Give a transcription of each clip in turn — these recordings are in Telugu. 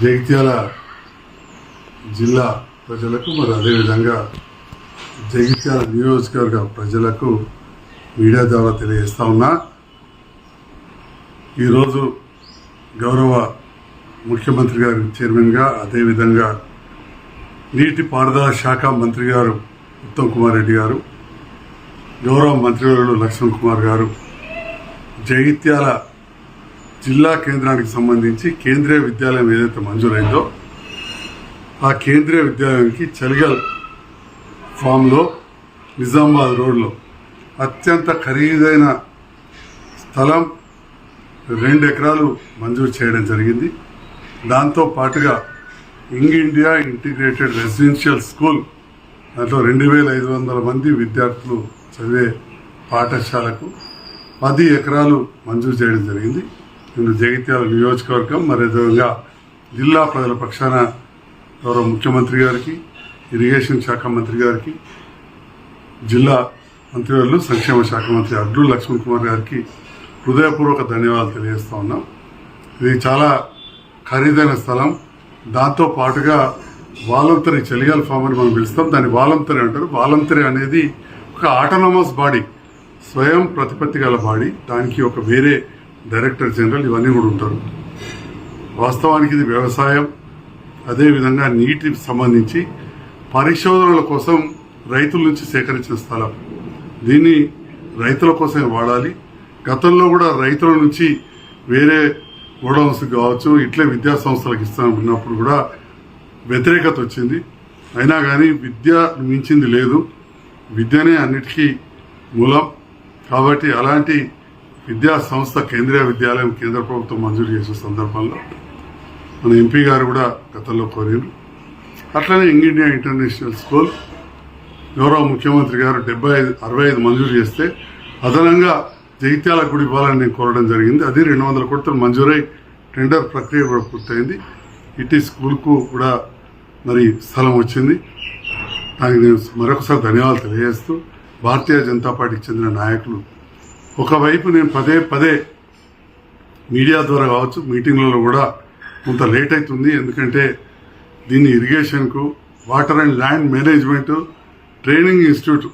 జగిత్యాల జిల్లా ప్రజలకు మరి అదేవిధంగా జగిత్యాల నియోజకవర్గ ప్రజలకు మీడియా ద్వారా తెలియజేస్తా ఉన్నా. ఈరోజు గౌరవ ముఖ్యమంత్రి గారి చైర్మన్గా అదేవిధంగా నీటిపారుదల శాఖ మంత్రి గారు ఉత్తమ్ కుమార్ రెడ్డి గారు, గౌరవ మంత్రివర్యులు లక్ష్మణ్ కుమార్ గారు జగిత్యాల జిల్లా కేంద్రానికి సంబంధించి కేంద్రీయ విద్యాలయం ఏదైతే మంజూరైందో ఆ కేంద్రీయ విద్యాలయానికి చలిగల్ ఫామ్లో నిజామాబాద్ రోడ్లో అత్యంత ఖరీదైన స్థలం 2 ఎకరాలు మంజూరు చేయడం జరిగింది. దాంతో పాటుగా young India integrated residential school దాంట్లో 2500 మంది విద్యార్థులు చదివే పాఠశాలకు 10 ఎకరాలు మంజూరు చేయడం జరిగింది. నేను జగిత్యాల నియోజకవర్గం మరి విధంగా జిల్లా ప్రజల పక్షాన గౌరవ ముఖ్యమంత్రి గారికి, ఇరిగేషన్ శాఖ మంత్రి గారికి, జిల్లా మంత్రివర్యులు సంక్షేమ శాఖ మంత్రి అడ్లూరి లక్ష్మణ్ కుమార్ గారికి హృదయపూర్వక ధన్యవాదాలు తెలియజేస్తా ఉన్నాం. ఇది చాలా ఖరీదైన స్థలం. దాంతో పాటుగా వాలంటరీ చలిగల్ ఫామ్ అని మనం పిలుస్తాం, దాన్ని వాలంటరీ అంటారు. వాలంటరీ అనేది ఒక ఆటోనమస్ బాడీ, స్వయం ప్రతిపత్తి గల బాడీ. దానికి ఒక వేరే డైరెక్టర్ జనరల్ ఇవన్నీ కూడా ఉంటారు. వాస్తవానికి ఇది వ్యవసాయం అదేవిధంగా నీటికి సంబంధించి పరిశోధనల కోసం రైతుల నుంచి సేకరించిన స్థలం. దీన్ని రైతుల కోసమే వాడాలి. గతంలో కూడా రైతుల నుంచి వేరే గోడౌన్స్ కావచ్చు ఇట్లే విద్యా సంస్థలకు ఇస్తామన్నప్పుడు కూడా వ్యతిరేకత వచ్చింది. అయినా కానీ విద్య మించింది లేదు, విద్యనే అన్నిటికీ మూలం. కాబట్టి అలాంటి విద్యా సంస్థ కేంద్రీయ విద్యాలయం కేంద్ర ప్రభుత్వం మంజూరు చేసే సందర్భంలో మన ఎంపీ గారు కూడా గతంలో కోరారు. అట్లనే యంగ్ ఇండియా ఇంటర్నేషనల్ స్కూల్ గౌరవ ముఖ్యమంత్రి గారు 65 మంజూరు చేస్తే అదనంగా జగిత్యాల గుడి ఇవ్వాలని నేను కోరడం జరిగింది. అది 200 కోట్లు మంజూరై టెండర్ ప్రక్రియ కూడా పూర్తయింది. ఇటీ స్కూల్కు కూడా మరి స్థలం వచ్చింది. దానికి నేను మరొకసారి ధన్యవాదాలు తెలియజేస్తూ భారతీయ జనతా పార్టీకి చెందిన నాయకులు ఒకవైపు నేను పదే మీడియా ద్వారా కావచ్చు మీటింగ్లలో కూడా కొంత లేట్ అవుతుంది. ఎందుకంటే దీన్ని ఇరిగేషన్కు, water and land management training institute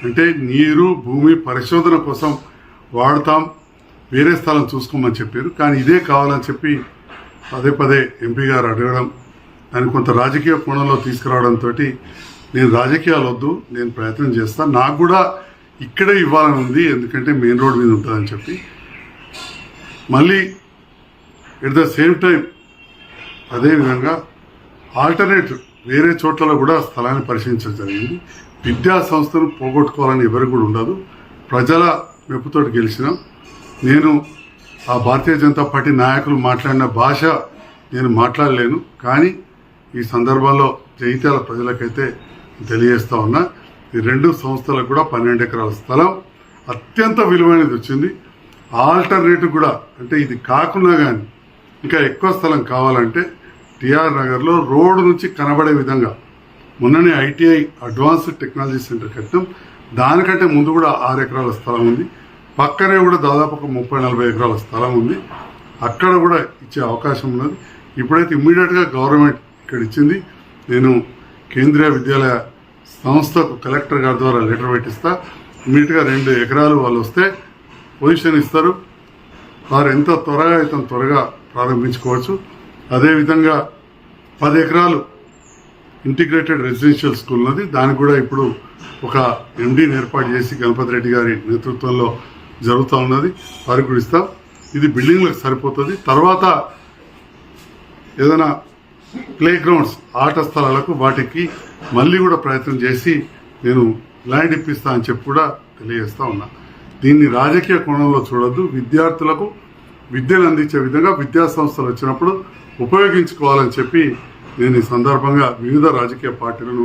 అంటే నీరు భూమి పరిశోధన కోసం వాడతాం, వేరే స్థలం చూసుకోమని చెప్పారు. కానీ ఇదే కావాలని చెప్పి పదే ఎంపీ గారు అడగడం, దాన్ని కొంత రాజకీయ కోణంలో తీసుకురావడంతో నేను రాజకీయాలు వద్దు, నేను ప్రయత్నం చేస్తాను, నాకు కూడా ఇక్కడే ఇవ్వాలని ఉంది ఎందుకంటే మెయిన్ రోడ్ మీద ఉంటుందని చెప్పి మళ్ళీ ఎట్ ద సేమ్ టైం అదేవిధంగా ఆల్టర్నేటివ్ వేరే చోట్లలో కూడా స్థలాన్ని పరిశీలించడం జరిగింది. విద్యా సంస్థను పోగొట్టుకోవాలని ఎవరికి కూడా ఉండదు. ప్రజల మెప్పుతోటి గెలిచినాం. నేను ఆ భారతీయ జనతా పార్టీ నాయకులు మాట్లాడిన భాష నేను మాట్లాడలేను. కానీ ఈ సందర్భంలో జగిత్యాల ప్రజలకైతే తెలియజేస్తా ఉన్నా, ఈ 2 సంస్థలకు కూడా 12 ఎకరాల స్థలం అత్యంత విలువైనది వచ్చింది. ఆల్టర్నేటివ్ కూడా అంటే ఇది కాకుండా కానీ ఇంకా ఎక్కువ స్థలం కావాలంటే టిఆర్ నగర్లో రోడ్డు నుంచి కనబడే విధంగా మొన్ననే ఐటీఐ అడ్వాన్స్డ్ టెక్నాలజీ సెంటర్ కట్టాం. దానికంటే ముందు కూడా 6 ఎకరాల స్థలం ఉంది. పక్కనే కూడా దాదాపు ఒక 30-40 ఎకరాల స్థలం ఉంది. అక్కడ కూడా ఇచ్చే అవకాశం ఉన్నది. ఇప్పుడైతే ఇమ్మీడియట్గా గవర్నమెంట్ ఇక్కడ ఇచ్చింది. నేను కేంద్రీయ విద్యాలయ సంస్థకు కలెక్టర్ గారి ద్వారా లెటర్ పెట్టిస్తా. ఇమ్మీడియట్గా 2 ఎకరాలు వాళ్ళు వస్తే పొజిషన్ ఇస్తారు. వారు ఎంత త్వరగా అయితే త్వరగా ప్రారంభించుకోవచ్చు. అదేవిధంగా 10 ఎకరాలు ఇంటిగ్రేటెడ్ రెసిడెన్షియల్ స్కూల్ ఉన్నది. దానికి కూడా ఇప్పుడు ఒక ఎండీని ఏర్పాటు చేసి గణపతి రెడ్డి గారి నేతృత్వంలో జరుగుతూ ఉన్నది. వారికి కూడా ఇస్తాం. ఇది బిల్డింగ్లకు సరిపోతుంది. తర్వాత ఏదైనా ప్లే గ్రౌండ్స్ ఆట స్థలాలకు వాటికి మళ్ళీ కూడా ప్రయత్నం చేసి నేను ల్యాండ్ ఇప్పిస్తా అని చెప్పి కూడా తెలియజేస్తా ఉన్నా. దీన్ని రాజకీయ కోణంలో చూడొద్దు. విద్యార్థులకు విద్యను అందించే విధంగా విద్యా సంస్థలు వచ్చినప్పుడు ఉపయోగించుకోవాలని చెప్పి నేను ఈ సందర్భంగా వివిధ రాజకీయ పార్టీలను